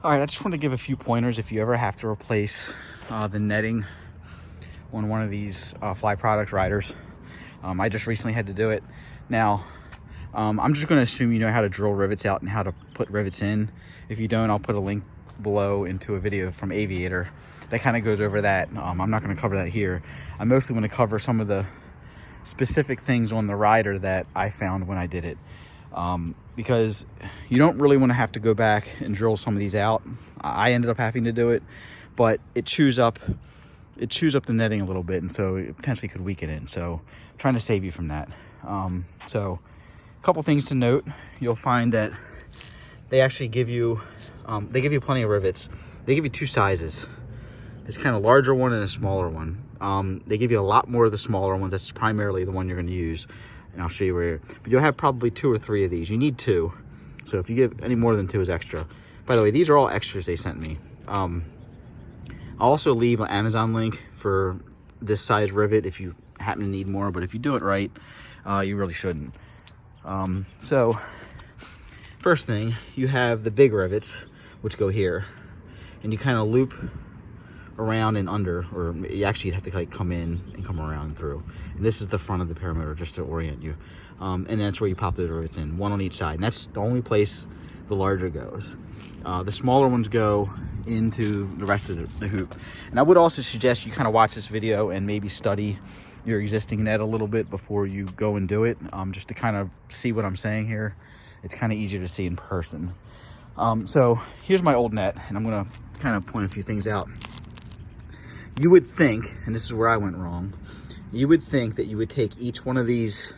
All right, I just want to give a few pointers if you ever have to replace the netting on one of these fly product riders. I just recently had to do it. Now, I'm just going to assume you know how to drill rivets out and how to put rivets in. If you don't, I'll put a link below into a video from Aviator that kind of goes over that. I'm not going to cover that here. I'm mostly going to cover some of the specific things on the rider that I found when I did it. Because you don't really want to have to go back and drill some of these out. I ended up having to do it, but it chews up the netting a little bit, and so it potentially could weaken it. So I'm trying to save you from that. So a couple things to note. You'll find that they actually give you plenty of rivets. They give you two sizes. This kind of larger one and a smaller one. They give you a lot more of the smaller ones. That's primarily the one you're going to use. And I'll show you where. But you'll have probably 2 or 3 of these. You need 2. So if you give any more than 2 is extra. By the way, these are all extras they sent me. I'll also leave an Amazon link for this size rivet if you happen to need more. But if you do it right, you really shouldn't. So first thing, you have the big rivets, which go here. And you kind of loop around and under, or you actually have to like come in and come around and through. And this is the front of the paramotor just to orient you. And that's where you pop those rivets in, one on each side. And that's the only place the larger goes. The smaller ones go into the rest of the hoop. And I would also suggest you kind of watch this video and maybe study your existing net a little bit before you go and do it, just to kind of see what I'm saying here. It's kind of easier to see in person. So here's my old net, and I'm gonna kind of point a few things out. You would think, and this is where I went wrong, you would think that you would take each one of these,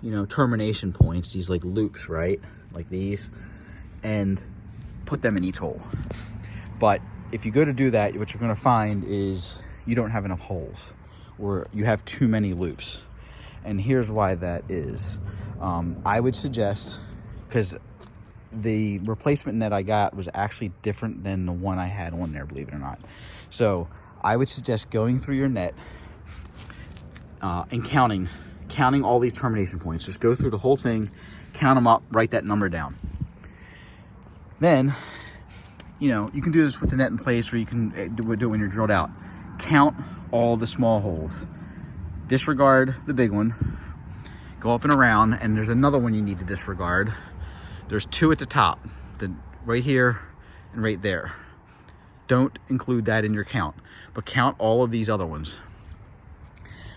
you know, termination points, these like loops, right? Like these, and put them in each hole. But if you go to do that, what you're gonna find is you don't have enough holes, or you have too many loops. And here's why that is. I would suggest, because the replacement net I got was actually different than the one I had on there, believe it or not. So I would suggest going through your net and counting all these termination points. Just go through the whole thing, count them up, write that number down. Then, you know, you can do this with the net in place, or you can do it when you're drilled out. Count all the small holes. Disregard the big one. Go up and around, and there's another one you need to disregard. There's 2 at the top, right here and right there. Don't include that in your count, but count all of these other ones.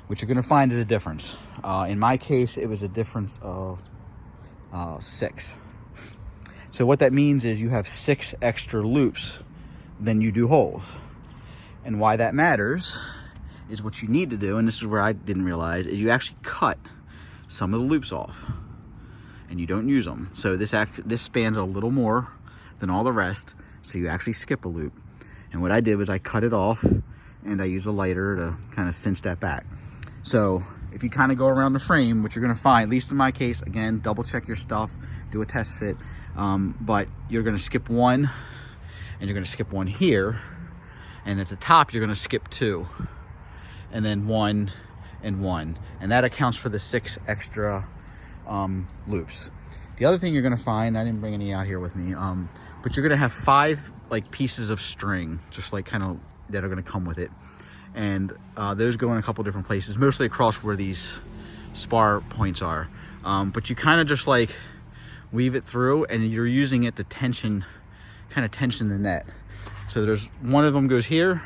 What you're gonna find is a difference. In my case, it was a difference of 6. So what that means is you have 6 extra loops than you do holes. And why that matters is what you need to do, and this is where I didn't realize, is you actually cut some of the loops off and you don't use them. So this spans a little more than all the rest, so you actually skip a loop. And what I did was I cut it off, and I used a lighter to kind of cinch that back. So if you kind of go around the frame, what you're gonna find, at least in my case, again, double check your stuff, do a test fit, but you're gonna skip 1, and you're gonna skip 1 here, and at the top you're gonna skip 2, and then 1 and 1, and that accounts for the 6 extra loops. The other thing you're gonna find, I didn't bring any out here with me, but you're gonna have 5 like pieces of string, just like kind of that are gonna come with it, and those go in a couple different places, mostly across where these spar points are. But you kind of just like weave it through, and you're using it to tension the net. So there's one of them goes here,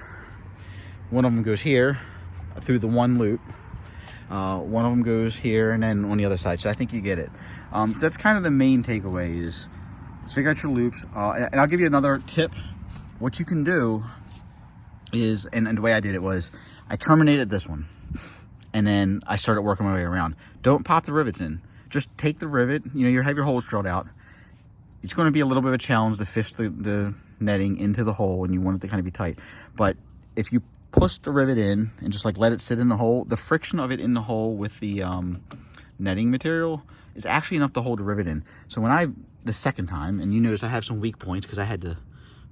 one of them goes here through the one loop, one of them goes here, and then on the other side. So I think you get it. So that's kind of the main takeaway, is figure out your loops. And I'll give you another tip. What you can do is, and the way I did it was, I terminated this one, and then I started working my way around. Don't pop the rivets in. Just take the rivet, you know, you have your holes drilled out. It's going to be a little bit of a challenge to fish the netting into the hole, and you want it to kind of be tight. But if you push the rivet in and just like let it sit in the hole, the friction of it in the hole with the netting material is actually enough to hold the rivet in. So the second time, and you notice I have some weak points because I had to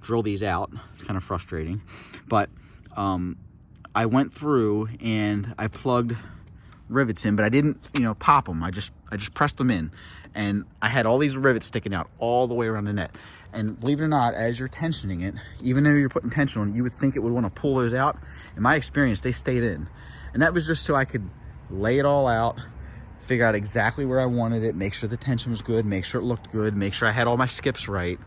drill these out. It's kind of frustrating. But I went through and I plugged rivets in, but I didn't, you know, pop them. I I just pressed them in, and I had all these rivets sticking out all the way around the net. And believe it or not, as you're tensioning it, even though you're putting tension on, you would think it would want to pull those out. In my experience, they stayed in. And that was just so I could lay it all out, figure out exactly where I wanted it, make sure the tension was good, make sure it looked good, make sure I had all my skips right,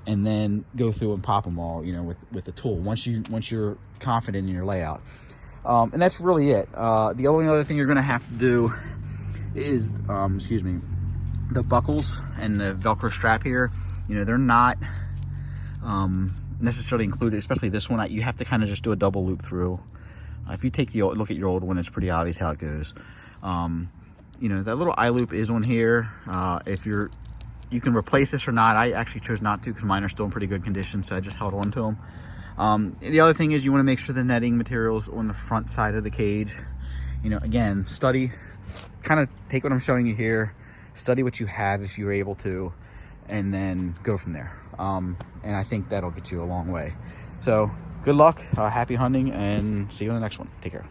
and then go through and pop them all, you know, with the tool once you're confident in your layout. And that's really it. The only other thing you're going to have to do is, the buckles and the Velcro strap here. You know, they're not necessarily included, especially this one. You have to kind of just do a double loop through. If you take look at your old one, it's pretty obvious how it goes. You know, that little eye loop is on here. If you can replace this or not. I actually chose not to because mine are still in pretty good condition, so I just held on to them. The other thing is you want to make sure the netting material's on the front side of the cage. You know, again, study, kind of take what I'm showing you here, study what you have if you're able to, and then go from there. And I think that'll get you a long way. So good luck, happy hunting, and see you on the next one. Take care.